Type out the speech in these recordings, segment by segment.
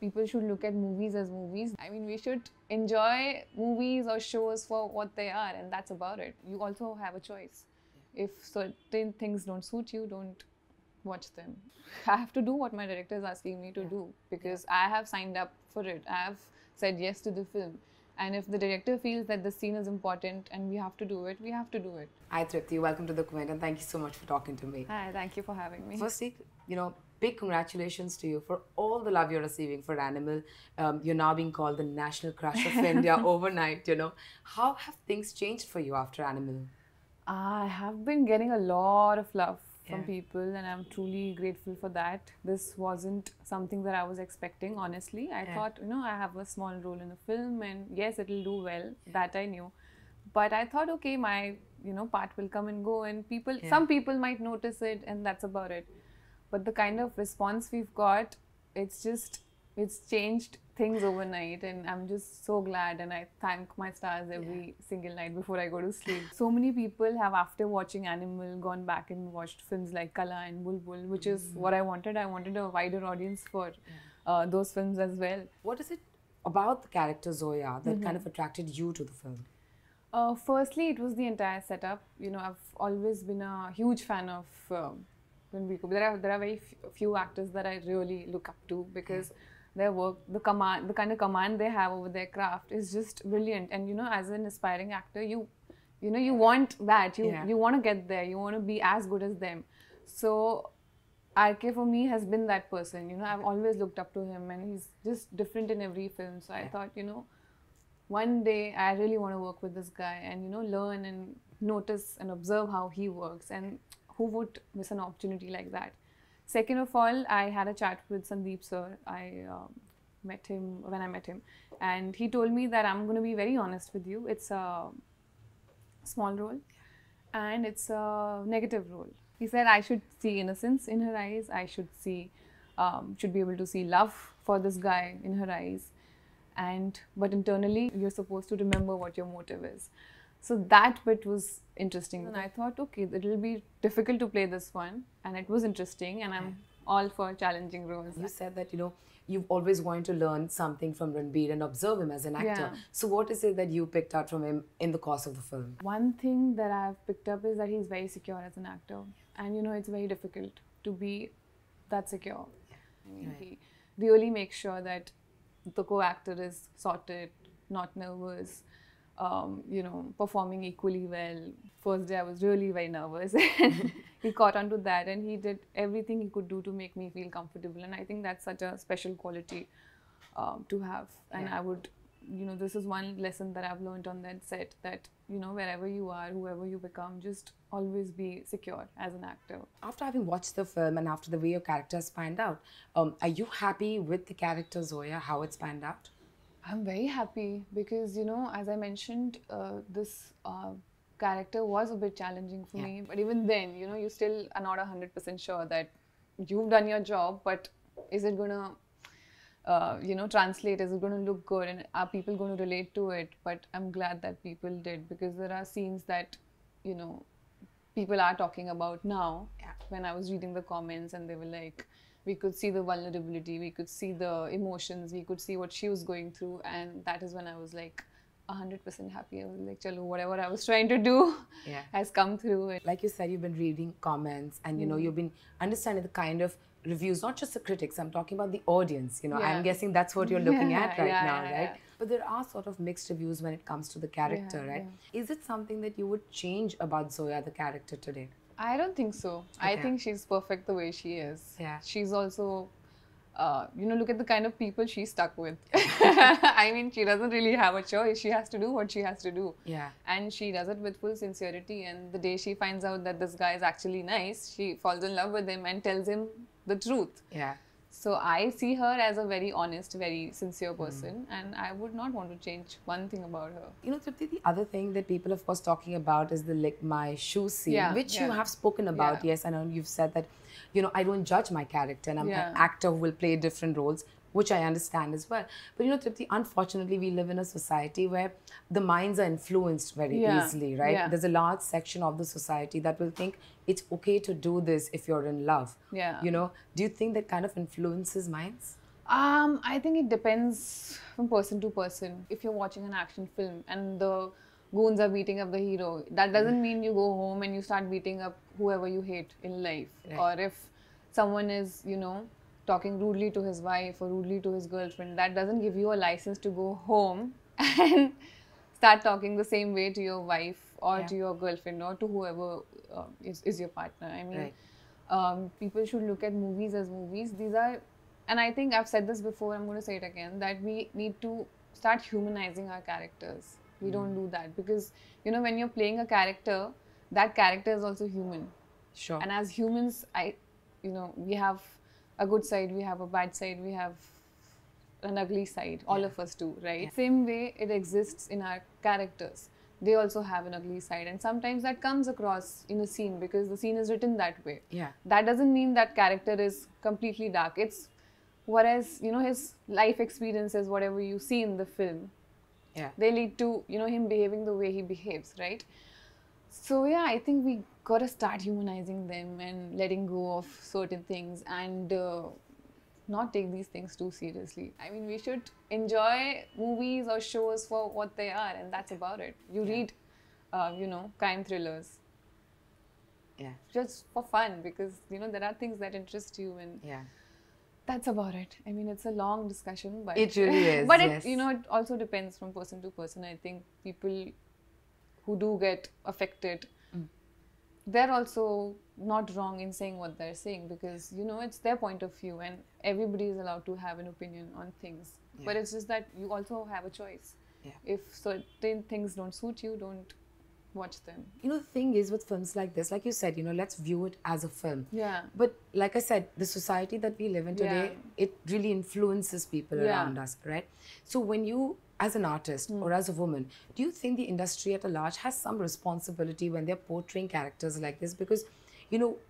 People should look at movies as movies. I mean, we should enjoy movies or shows for what they are, and that's about it. You also have a choice. If certain things don't suit you, don't watch them. I have to do what my director is asking me to do because I have signed up for it. I have said yes to the film. And if the director feels that the scene is important and we have to do it, we have to do it. Hi Tripti, welcome to the Quint and thank you so much for talking to me. Hi, thank you for having me. Firstly, big congratulations to you for all the love you're receiving for Animal. You're now being called the national crush of India overnight, How have things changed for you after Animal? I have been getting a lot of love from people and I'm truly grateful for that. This wasn't something that I was expecting, honestly. I thought, I have a small role in the film and yes, it'll do well. That I knew. But I thought, okay, my, part will come and go and some people might notice it and that's about it. But the kind of response we've got, it's changed things overnight and I'm just so glad and I thank my stars every single night before I go to sleep. So many people have, after watching Animal, gone back and watched films like Kala and Bulbul, which is what I wanted. I wanted a wider audience for those films as well. What is it about the character Zoya that kind of attracted you to the film? Firstly, it was the entire setup. I've always been a huge fan of Ranbir Kapoor. There are very few actors that I really look up to because their work, the kind of command they have over their craft is just brilliant. And as an aspiring actor, you want that. You want to get there. You want to be as good as them. So RK for me has been that person. I've always looked up to him, and he's just different in every film. So I thought, one day I really want to work with this guy and learn and notice and observe how he works. And who would miss an opportunity like that? Second of all, I had a chat with Sandeep sir. I met him when I met him, and he told me that I'm going to be very honest with you. It's a small role, and it's a negative role. He said I should see innocence in her eyes. I should be able to see love for this guy in her eyes, but internally you're supposed to remember what your motive is. So that bit was interesting. And I thought, okay, it'll be difficult to play this one. And it was interesting. And I'm all for challenging roles. You said that, you've always wanted to learn something from Ranbir and observe him as an actor. So what is it that you picked out from him in the course of the film? One thing that I've picked up is that he's very secure as an actor. And, it's very difficult to be that secure. I mean, he really makes sure that the co-actor is sorted, not nervous. Performing equally well. First day I was really very nervous. He caught on to that and he did everything he could do to make me feel comfortable. And I think that's such a special quality to have. And I would, this is one lesson that I've learned on that set, that, wherever you are, whoever you become, just always be secure as an actor. After having watched the film and after the way your character has panned out, are you happy with the character Zoya, how it's panned out? I'm very happy because, as I mentioned, this character was a bit challenging for me. But even then, you still are not 100% sure that you've done your job, but is it going to, translate? Is it going to look good? And are people going to relate to it? But I'm glad that people did, because there are scenes that, people are talking about now. When I was reading the comments and they were like, we could see the vulnerability, we could see the emotions, we could see what she was going through, and that is when I was like 100% happy. I was like, chalo, whatever I was trying to do has come through. Like you said, you've been reading comments and you've been understanding the kind of reviews, not just the critics, I'm talking about the audience, I'm guessing that's what you're looking at right now, right? But there are sort of mixed reviews when it comes to the character, right? Is it something that you would change about Zoya, the character, today? I don't think so. I think she's perfect the way she is. She's also, look at the kind of people she's stuck with. I mean, she doesn't really have a choice. She has to do what she has to do. And she does it with full sincerity. And the day she finds out that this guy is actually nice, she falls in love with him and tells him the truth. So I see her as a very honest, very sincere person, and I would not want to change one thing about her. Tripti, the other thing that people, of course, talking about is the lick my shoe scene, which you have spoken about. Yes, I know you've said that, I don't judge my character and I'm an actor who will play different roles, which I understand as well. But Tripti, unfortunately, we live in a society where the minds are influenced very easily, right? There's a large section of the society that will think it's okay to do this if you're in love. Do you think that kind of influences minds? I think it depends from person to person. If you're watching an action film and the goons are beating up the hero, that doesn't mean you go home and you start beating up whoever you hate in life. Or if someone is, talking rudely to his wife or rudely to his girlfriend, that doesn't give you a license to go home and start talking the same way to your wife or to your girlfriend or to whoever is your partner. I mean, people should look at movies as movies. These are, and I think I've said this before, I'm going to say it again, that we need to start humanizing our characters. We don't do that because, when you're playing a character, that character is also human. Sure. And as humans, we have a good side, we have a bad side, we have an ugly side. All of us do, right? Same way it exists in our characters. They also have an ugly side, and sometimes that comes across in a scene because the scene is written that way. That doesn't mean that character is completely dark. It's whereas, his life experiences, whatever you see in the film, they lead to, him behaving the way he behaves, right? So I think we gotta start humanizing them and letting go of certain things and not take these things too seriously. I mean, we should enjoy movies or shows for what they are, and that's about it. You read, crime thrillers. Just for fun because, there are things that interest you and that's about it. I mean, it's a long discussion, but it really is. But it, it also depends from person to person. I think people who do get affected, they're also not wrong in saying what they're saying because, it's their point of view and everybody is allowed to have an opinion on things. But it's just that you also have a choice. If certain things don't suit you, don't watch them. The thing is with films like this, like you said, let's view it as a film. But like I said, the society that we live in today, it really influences people around us, right? So when you, as an artist or as a woman, do you think the industry at large has some responsibility when they're portraying characters like this? Because,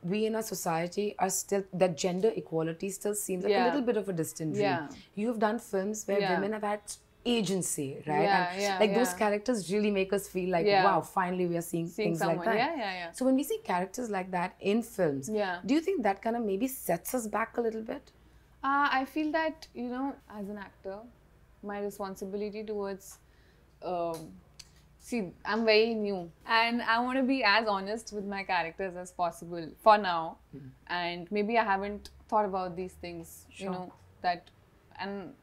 we in our society are still, that gender equality still seems like a little bit of a distant dream. You've done films where women have had agency, right? Those characters really make us feel like, wow, finally we are seeing things someone like that. So when we see characters like that in films, do you think that kind of maybe sets us back a little bit? I feel that, as an actor, my responsibility towards, see, I'm very new and I want to be as honest with my characters as possible for now. And maybe I haven't thought about these things, and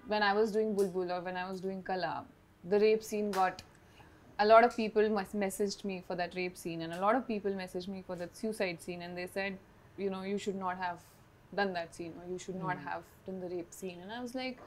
when I was doing Bulbul or when I was doing Kala, the rape scene got, a lot of people messaged me for that rape scene and a lot of people messaged me for that suicide scene and they said, you should not have done that scene or you should not have done the rape scene. And I was like,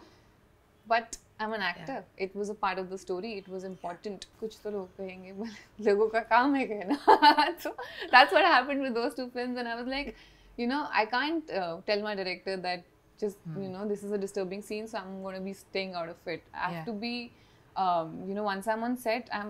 but I'm an actor. It was a part of the story. It was important. Kuch to log kahenge, logo ka kaam hai kehna. So that's what happened with those two films. And I was like, I can't tell my director that just, this is a disturbing scene, so I'm going to be staying out of it. I have to be, once I'm on set, I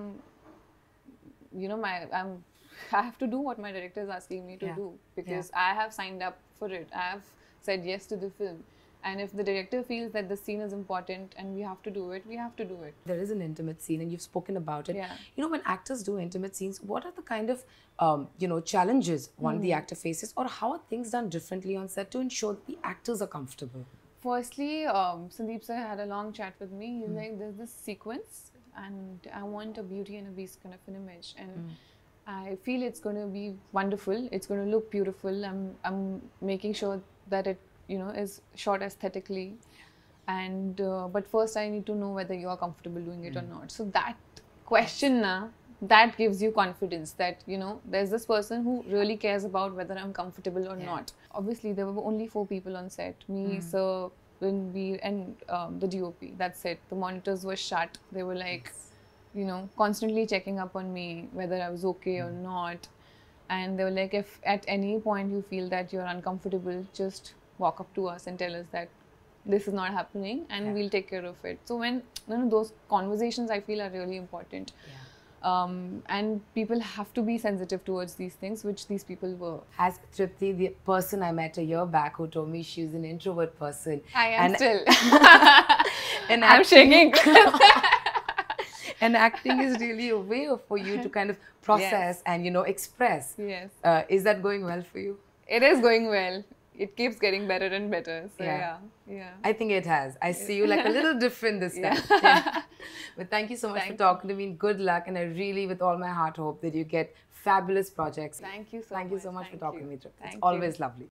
have to do what my director is asking me to do because I have signed up for it. I have said yes to the film. And if the director feels that the scene is important and we have to do it, we have to do it. There is an intimate scene and you've spoken about it. When actors do intimate scenes, what are the kind of, challenges one the actor faces or how are things done differently on set to ensure that the actors are comfortable? Firstly, Sandeep sir had a long chat with me. He's like, there's this sequence and I want a Beauty and a Beast kind of an image. And I feel it's going to be wonderful. It's going to look beautiful. I'm making sure that it is shot aesthetically and but first I need to know whether you are comfortable doing it or not. So that question that gives you confidence that there's this person who really cares about whether I'm comfortable or not. Obviously there were only 4 people on set, me, Sir, Ranbir and the DOP. That's it. The monitors were shut. They were like constantly checking up on me whether I was okay or not, and they were like, if at any point you feel that you're uncomfortable, just walk up to us and tell us that this is not happening and we'll take care of it. So when those conversations I feel are really important. And people have to be sensitive towards these things, which these people were. As Tripti, the person I met a year back who told me she's an introvert person. I am still. And I'm shaking. And acting is really a way for you to kind of process and express. Yes. Is that going well for you? It is going well. it keeps getting better and better. So yeah. I think it has. I see you like a little different this time. Yeah. But thank you so much for talking to me. Good luck, and I really, with all my heart, hope that you get fabulous projects. Thank you so much. Thank you so much for talking to me, Tripti. It's Thank you. Always lovely.